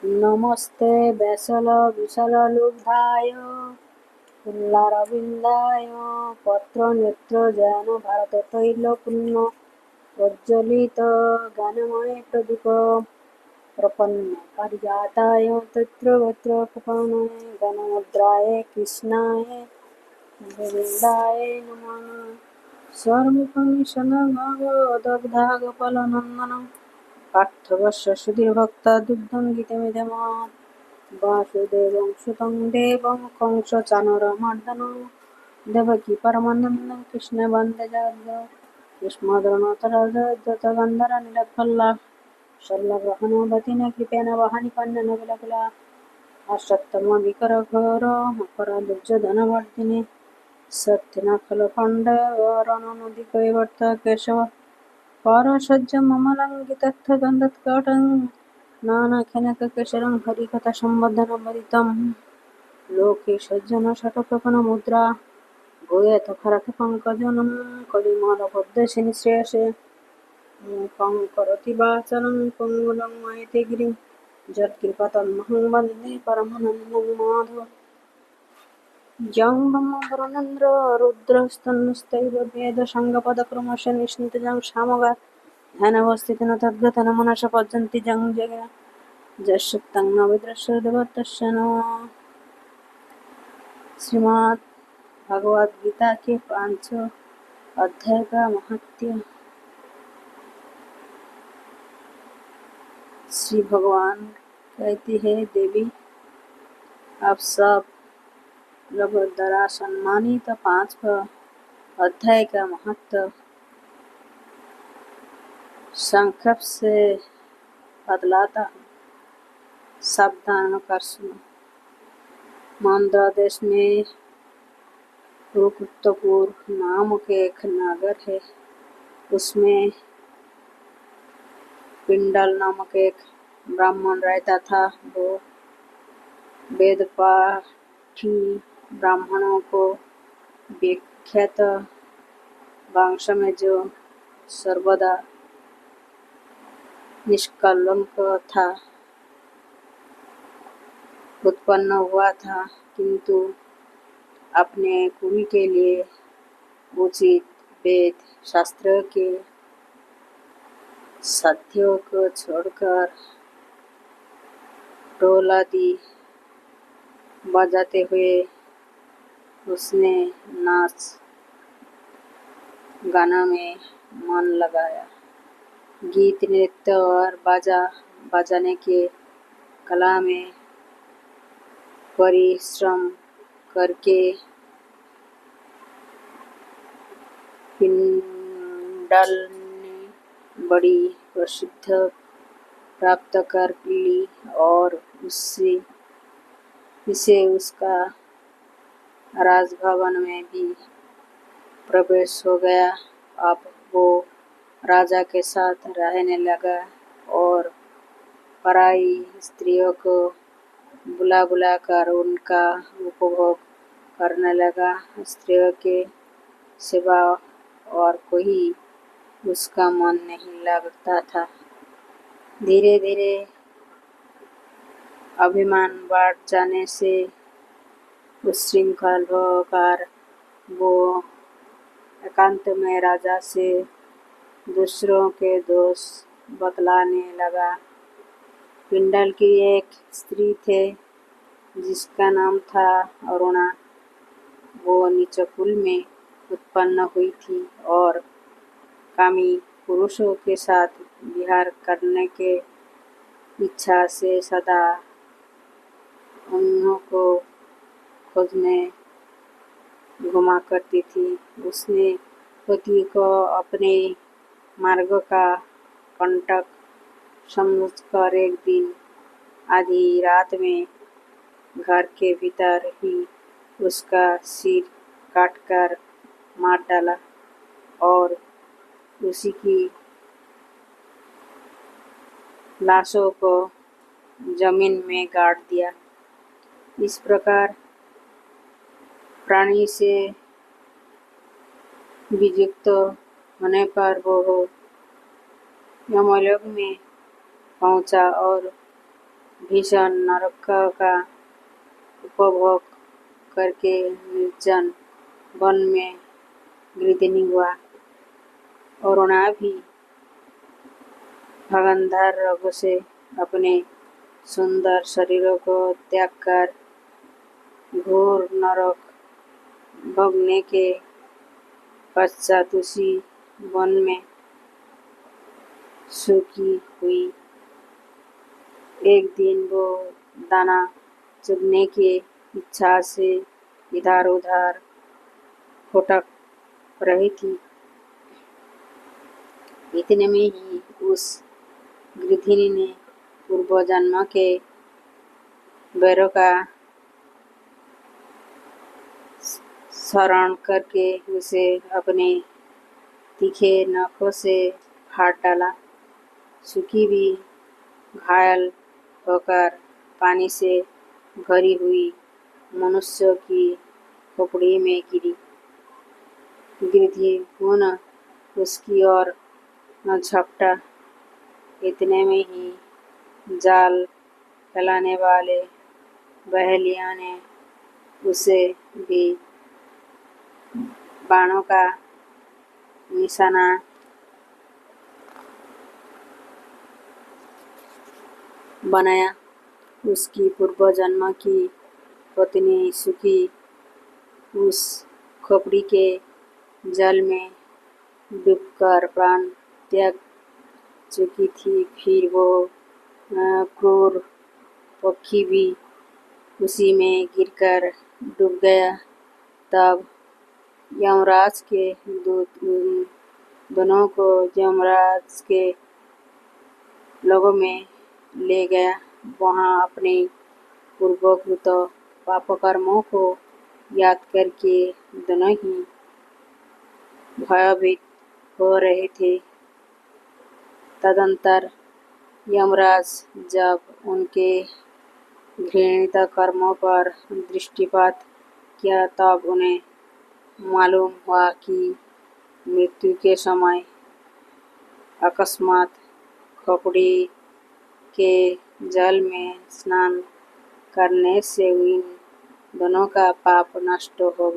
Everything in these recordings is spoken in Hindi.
नमस्ते वैसलविशाललुब्धाय पुल्लारविन्दाय पत्रनेत्रजयन भारततैलपूर्ण प्रज्वलित ज्ञानमय प्रदीप प्रपन्न पारिजाताय तत्रगत्र कृपाणय ज्ञानमुद्राय कृष्णाय गोविन्दाय नमः। सर्वोपनिषदभागवदग्धागफलनन्दनं पार्थवस्य सुधीर्भक्ता दुग्धं गीतमिदमात् वासुदेवं सुतं देवं कंसचाणूरमर्दनं देवकी परमानन्दं कृष्ण वन्दे जगद्गुरुं युष्मद्रोणतरद्वैतगन्धरनिलयफला शल्यग्रहणोदतिन कृपेण वहानि पन्ननविलकुला अष्टमविकरघोर मकरदुर्जधनवर्धिनि सत्यनखलखण्डहरणनदीकैवर्त केशव पारसज्जममलङ्घितत्थगन्धत्कटं नानाखेनककेशरं हरिकथासम्बद्धनवदितं लोके सज्जनशतकोपनमुद्रा भूयः भरतपङ्कजनं कलिमलपद्मस्य निःश्रेयसे मूकं करोति वाचालं पङ्गुलं मयते गिरिं यत्कृपातमहं वन्दे परमानन्दं माधवम्। यं ब्रह्मवरुणेन्द्र रुद्रस्तन्नस्तैव वेदसङ्गपदक्रमस्य निष्णितजं सामगा ध्यानवस्थितेन तद्गतेन मनसा पश्यन्ति जं जगन् यस्सूक्तं न विद्रष्टदेवतस्य नमः। श्रीमद् भगवद गीता के 5 अध्याय का महत्व। श्री भगवान कहते हैं, देवी आप सब लोग द्वारा सम्मानित 5 अध्याय का महत्व संक्षेप से बतलाता हूँ, सावधान होकर सुनो। मंद्र देश में कुरुकुत्तपुर नामक एक नगर है। उसमें पिंडल नामक एक ब्राह्मण रहता था। वो वेद पाठी ब्राह्मणों को विख्यात वंश में जो सर्वदा निष्कलंक था उत्पन्न हुआ था, किंतु अपने कुल के लिए उचित वेद शास्त्र के साथियों को छोड़कर ढोल आदि बजाते हुए उसने नाच गाना में मन लगाया। गीत नृत्य और बाजा बजाने के कला में परिश्रम करके पिंडल ने बड़ी प्रसिद्ध प्राप्त कर ली और इसे उसका राजभवन में भी प्रवेश हो गया। अब वो राजा के साथ रहने लगा और पराई स्त्रियों को बुला बुलाकर उनका उपभोग करने लगा। स्त्रियों के सिवा और कोई उसका मन नहीं लगता था। धीरे धीरे अभिमान बढ़ जाने से उच्छृंखल होकर वो एकांत में राजा से दूसरों के दोष बतलाने लगा। पिंडल की एक स्त्री थे जिसका नाम था अरुणा। वो नीच कुल में उत्पन्न हुई थी और कामी पुरुषों के साथ विहार करने के इच्छा से सदा उन्हों को खोजने घुमा करती थी। उसने पति को अपने मार्ग का कंटक समझकर एक दिन आधी रात में घर के भीतर ही उसका सिर काटकर मार डाला और उसी की लाशों को जमीन में गाड़ दिया। इस प्रकार प्राणी से वियुक्त होने पर वो यमलोक में पहुंचा और भीषण नरक का उपभोग करके निर्जन वन में गृहिणी हुआ। अरुणा भी भगंधर रोग से अपने सुंदर शरीरों को त्याग कर घोर नरक भोगने के पश्चात उसी वन में सुखी हुई। एक दिन वो दाना चुगने की इच्छा से इधर उधर भटक रही थी। इतने में ही उस गृहिणी ने पूर्व जन्म के बैरों का स्मरण करके उसे अपने तीखे नखों से काट डाला। सुखी भी घायल होकर पानी से भरी हुई मनुष्य की खोपड़ी में गिरी। गिरधी पुनः उसकी ओर झपटा। इतने में ही जाल फैलाने वाले बहेलिया ने उसे भी बाणों का निशाना बनाया। उसकी पूर्व जन्म की पत्नी सुखी उस खोपड़ी के जल में डूबकर प्राण त्याग चुकी थी। फिर वो क्रूर पक्षी भी उसी में गिरकर डूब गया। तब यमराज के दूत उन दोनों को यमराज के लोगों में ले गया। वहाँ अपने पूर्वकृत पापकर्मों को याद करके दोनों ही भयभीत हो रहे थे। तदंतर यमराज जब उनके घृणित कर्मों पर दृष्टिपात किया तब उन्हें मालूम हुआ कि मृत्यु के समय अकस्मात खोपड़ी के जल में स्नान करने से इन दोनों का पाप नष्ट हो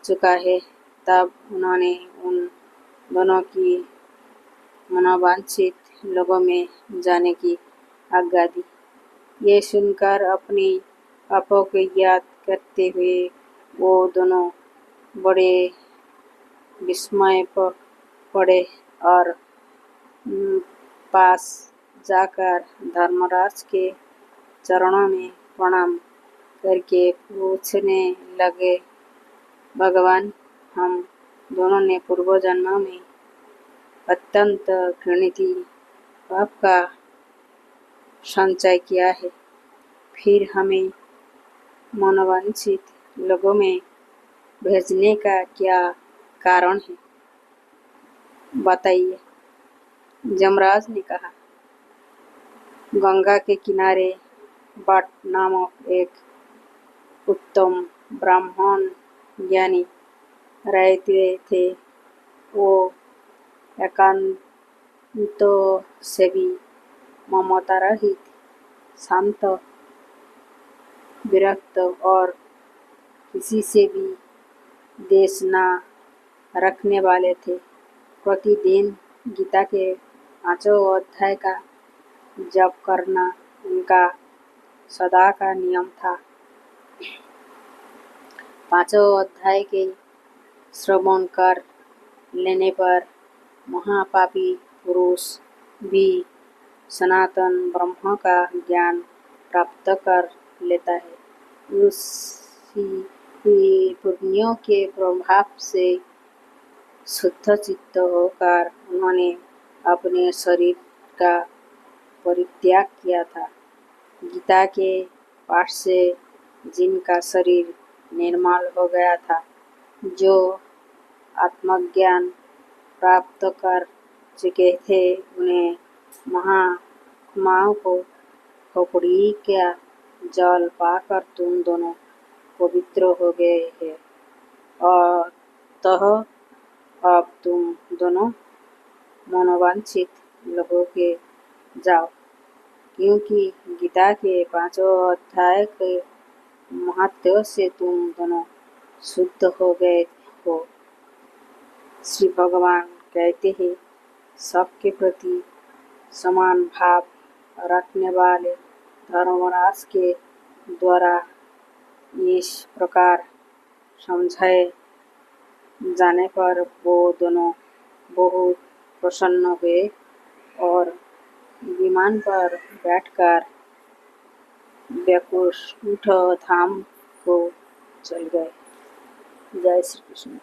चुका है। तब उन्होंने उन दोनों की मनोवांछित लोगों में जाने की आज्ञा दी। ये सुनकर अपनी पापों को याद करते हुए वो दोनों बड़े विस्मय पड़े और पास जाकर धर्मराज के चरणों में प्रणाम करके पूछने लगे, भगवान, हम दोनों ने पूर्व जन्म में अत्यंत घृणित पाप का संचय किया है। फिर हमें मनोवांछित लोगों में भेजने का क्या कारण है, बताइए। यमराज ने कहा, गंगा के किनारे बट नामक एक उत्तम ब्राह्मण ज्ञानी रहते थे। वो एकांत से भी ममता रहित, शांत, विरक्त और किसी से भी द्वेष न रखने वाले थे। प्रतिदिन गीता के 5 अध्याय का जप करना उनका सदा का नियम था। 5 अध्याय के श्रवण कर लेने पर महापापी पुरुष भी सनातन ब्रह्म का ज्ञान प्राप्त कर लेता है। उसी पुण्यों के प्रभाव से शुद्ध चित्त होकर उन्होंने अपने शरीर का परित्याग किया था। गीता के पाठ से जिनका शरीर निर्मल हो गया था, जो आत्मज्ञान प्राप्त कर चुके थे, उन्हें महात्माओं को खोपड़ी का जल पाकर तुम दोनों पवित्र हो गए हैं। और अब तुम दोनों मनोवांछित लोगों के जाओ। क्योंकि गीता के 5वें अध्याय के महत्व से तुम दोनों शुद्ध हो गए हो। श्री भगवान कहते हैं, सबके प्रति समान भाव रखने वाले धर्मराज के द्वारा इस प्रकार समझाए जाने पर वो दोनों बहुत प्रसन्न हुए और विमान पर बैठकर वैकुंठ धाम को चल गए। जय श्री कृष्ण।